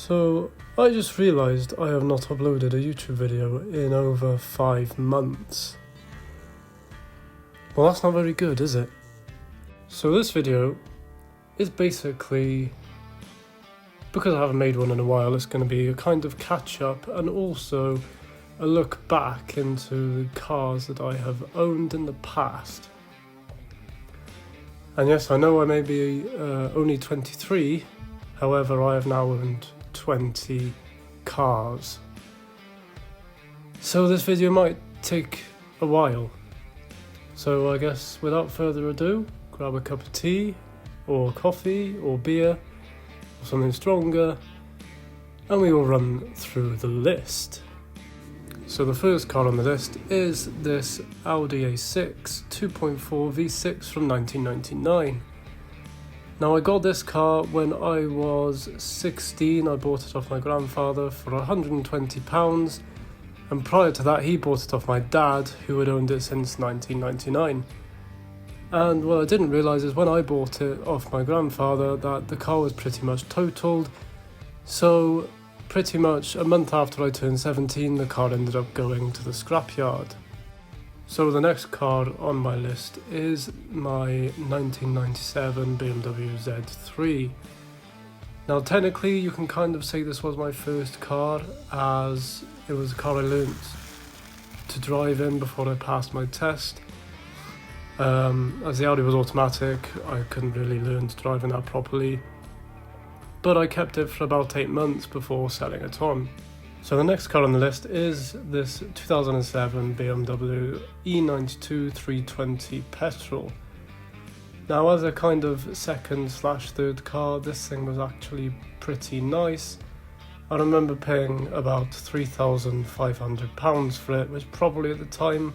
So, I just realised I have not uploaded a YouTube video in over 5 months. Well, that's not very good, is it? So this video is basically, because I haven't made one in a while, it's going to be a kind of catch up and also a look back into the cars that I have owned in the past. And yes, I know I may be only 23, however I have now owned 20 cars. So this video might take a while. So I guess without further ado, grab a cup of tea or coffee or beer or something stronger and we will run through the list. So the first car on the list is this Audi A6 2.4 V6 from 1999. Now I got this car when I was 16, I bought it off my grandfather for £120, and prior to that he bought it off my dad, who had owned it since 1999. And what I didn't realise is when I bought it off my grandfather that the car was pretty much totaled, so pretty much a month after I turned 17 the car ended up going to the scrapyard. So the next car on my list is my 1997 BMW Z3. Now technically you can kind of say this was my first car, as it was a car I learnt to drive in before I passed my test. As the Audi was automatic, I couldn't really learn to drive in that properly, but I kept it for about 8 months before selling it on. So the next car on the list is this 2007 BMW E92 320 petrol. Now as a kind of second/third car, this thing was actually pretty nice. I remember paying about £3,500 for it, which probably at the time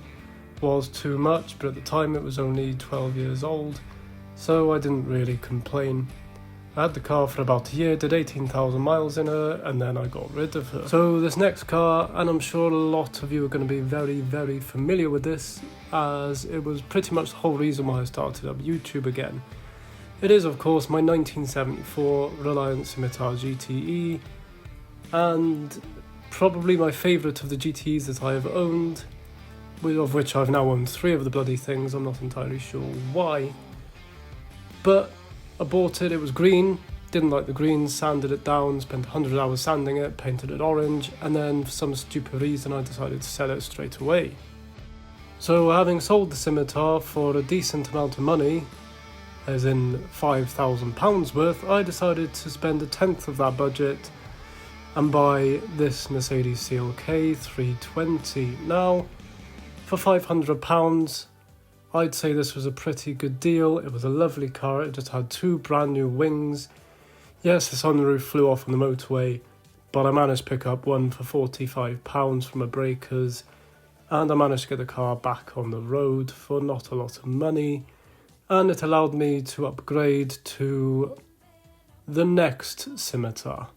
was too much, but at the time it was only 12 years old, so I didn't really complain. I had the car for about a year, did 18,000 miles in her, and then I got rid of her. So this next car, and I'm sure a lot of you are going to be very, very familiar with this, as it was pretty much the whole reason why I started up YouTube again. It is of course my 1974 Reliant Scimitar GTE, and probably my favourite of the GTEs that I have owned, of which I've now owned 3 of the bloody things. I'm not entirely sure why, but I bought it, it was green, didn't like the green, sanded it down, spent 100 hours sanding it, painted it orange, and then for some stupid reason I decided to sell it straight away. So having sold the Scimitar for a decent amount of money, as in £5,000 worth, I decided to spend a tenth of that budget and buy this Mercedes CLK 320. Now, for £500, I'd say this was a pretty good deal. It was a lovely car, it just had 2 brand new wings. Yes, the sunroof flew off on the motorway, but I managed to pick up one for £45 from a Breakers, and I managed to get the car back on the road for not a lot of money, and it allowed me to upgrade to the next Scimitar.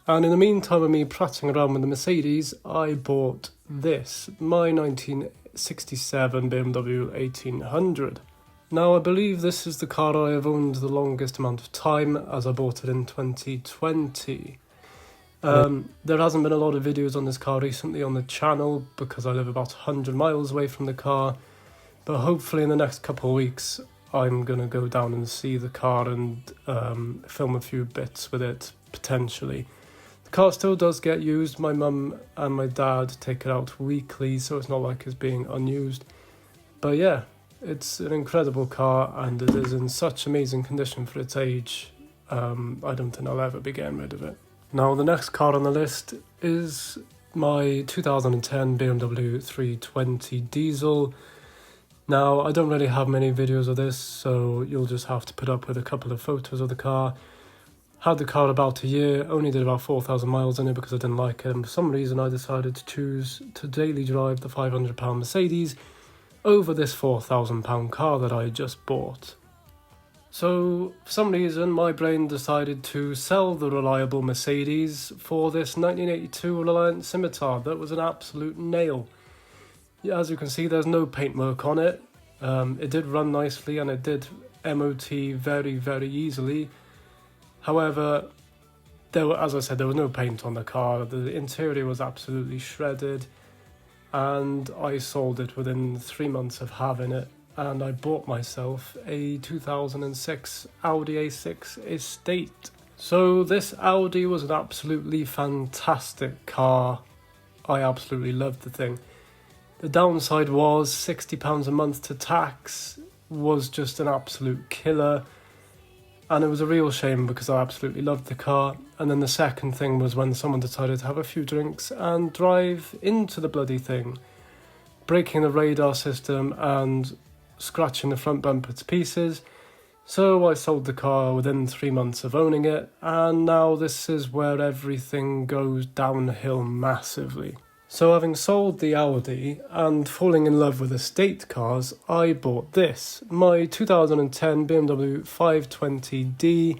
And in the meantime of me prattling around with the Mercedes, I bought this, my 1967 BMW 1800. Now I believe this is the car I have owned the longest amount of time, as I bought it in 2020. There hasn't been a lot of videos on this car recently on the channel because I live about 100 miles away from the car, but hopefully in the next couple of weeks I'm going to go down and see the car and film a few bits with it, potentially. The car still does get used. My mum and my dad take it out weekly, so it's not like it's being unused. But yeah, it's an incredible car and it is in such amazing condition for its age. I don't think I'll ever be getting rid of it. Now the next car on the list is my 2010 BMW 320 diesel. Now I don't really have many videos of this, so you'll just have to put up with a couple of photos of the car. Had the car about a year, only did about 4,000 miles in it because I didn't like it, and for some reason I decided to choose to daily drive the £500 Mercedes over this £4,000 car that I had just bought. So for some reason my brain decided to sell the reliable Mercedes for this 1982 Reliant Scimitar that was an absolute nail. As you can see, there's no paintwork on it. It did run nicely and it did MOT very, very easily. However, as I said, there was no paint on the car. The interior was absolutely shredded, and I sold it within 3 months of having it. And I bought myself a 2006 Audi A6 Estate. So this Audi was an absolutely fantastic car. I absolutely loved the thing. The downside was £60 a month to tax was just an absolute killer. And it was a real shame because I absolutely loved the car. And then the second thing was when someone decided to have a few drinks and drive into the bloody thing, breaking the radar system and scratching the front bumper to pieces. So I sold the car within 3 months of owning it, and now this is where everything goes downhill massively. So having sold the Audi and falling in love with estate cars, I bought this, my 2010 BMW 520d,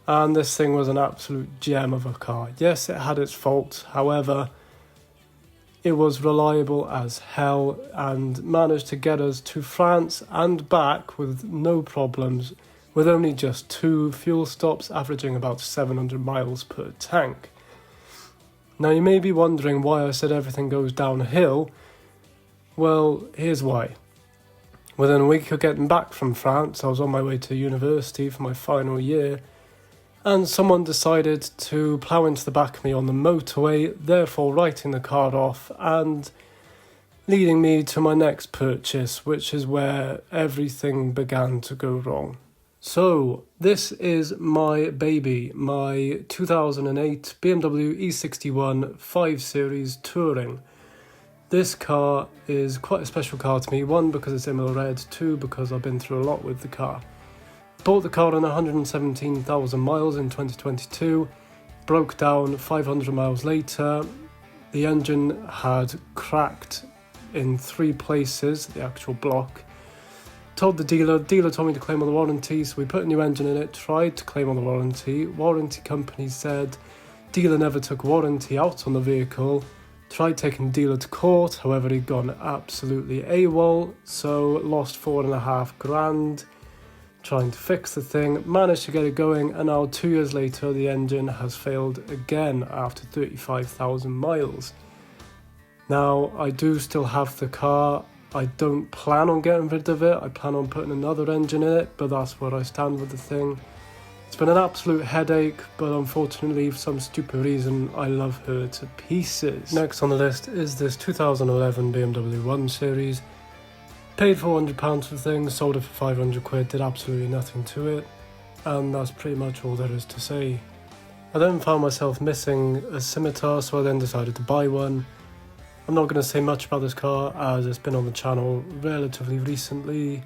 and this thing was an absolute gem of a car. Yes, it had its faults, however, it was reliable as hell and managed to get us to France and back with no problems, with only just 2 fuel stops averaging about 700 miles per tank. Now you may be wondering why I said everything goes downhill. Well, here's why. Within a week of getting back from France, I was on my way to university for my final year, and someone decided to plough into the back of me on the motorway, therefore writing the car off and leading me to my next purchase, which is where everything began to go wrong. So, this is my baby, my 2008 BMW E61 5 Series Touring. This car is quite a special car to me, 1 because it's emerald red, 2 because I've been through a lot with the car. Bought the car on 117,000 miles in 2022, broke down 500 miles later. The engine had cracked in 3 places, the actual block. Told the dealer told me to claim on the warranty, so we put a new engine in it, tried to claim on the warranty. Warranty company said dealer never took warranty out on the vehicle. Tried taking dealer to court, however he'd gone absolutely AWOL, so lost $4,500. Trying to fix the thing, managed to get it going, and now 2 years later the engine has failed again after 35,000 miles. Now I do still have the car. I don't plan on getting rid of it. I plan on putting another engine in it, but that's where I stand with the thing. It's been an absolute headache, but unfortunately for some stupid reason I love her to pieces. Next on the list is this 2011 BMW 1 Series. Paid £400 for the thing, sold it for £500, did absolutely nothing to it, and that's pretty much all there is to say. I then found myself missing a Scimitar, so I then decided to buy one. I'm not going to say much about this car as it's been on the channel relatively recently,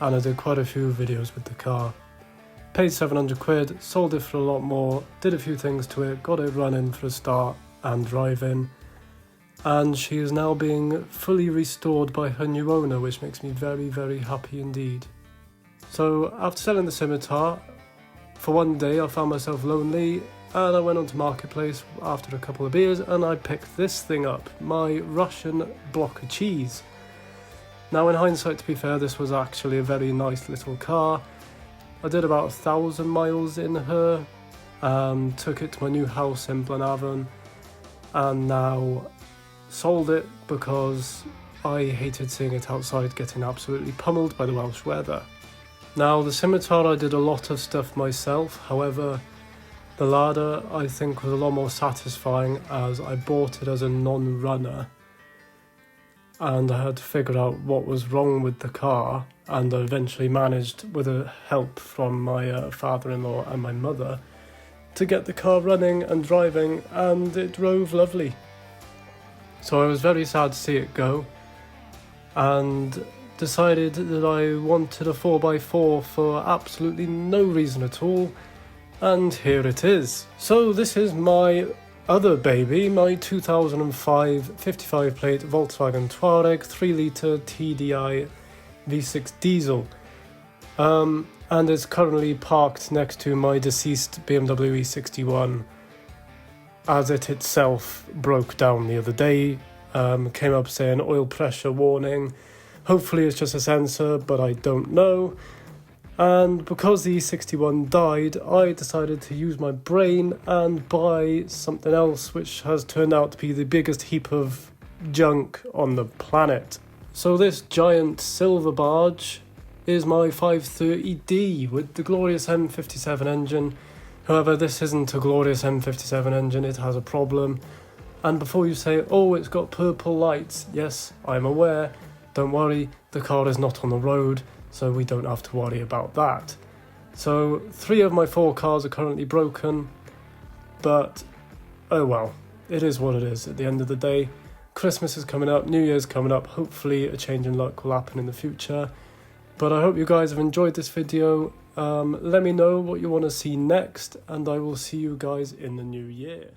and I did quite a few videos with the car. Paid £700, sold it for a lot more, did a few things to it, got it running for a start and driving. And she is now being fully restored by her new owner, which makes me very, very happy indeed. So after selling the Scimitar, for one day I found myself lonely, and I went onto Marketplace after a couple of beers and I picked this thing up, my Russian block of cheese. Now in hindsight, to be fair, this was actually a very nice little car. I did about 1,000 miles in her, took it to my new house in Blenavon, and now sold it because I hated seeing it outside getting absolutely pummeled by the Welsh weather. Now the Scimitar, I did a lot of stuff myself, however the Lada I think was a lot more satisfying as I bought it as a non-runner and I had to figure out what was wrong with the car, and I eventually managed, with the help from my father-in-law and my mother, to get the car running and driving, and it drove lovely. So I was very sad to see it go, and decided that I wanted a 4x4 for absolutely no reason at all, and here it is. So this is my other baby, my 2005 55 plate Volkswagen Touareg 3 litre TDI V6 diesel, and it's currently parked next to my deceased BMW E61, as it itself broke down the other day. Came up saying oil pressure warning. Hopefully it's just a sensor, but I don't know. And because the E61 died, I decided to use my brain and buy something else, which has turned out to be the biggest heap of junk on the planet. So this giant silver barge is my 530D with the glorious M57 engine. However, this isn't a glorious M57 engine, it has a problem. And before you say, oh, it's got purple lights, yes, I'm aware. Don't worry, the car is not on the road, so we don't have to worry about that. So 3 of my 4 cars are currently broken, but oh well, it is what it is at the end of the day. Christmas is coming up, New Year's coming up, hopefully a change in luck will happen in the future. But I hope you guys have enjoyed this video. Let me know what you want to see next, and I will see you guys in the new year.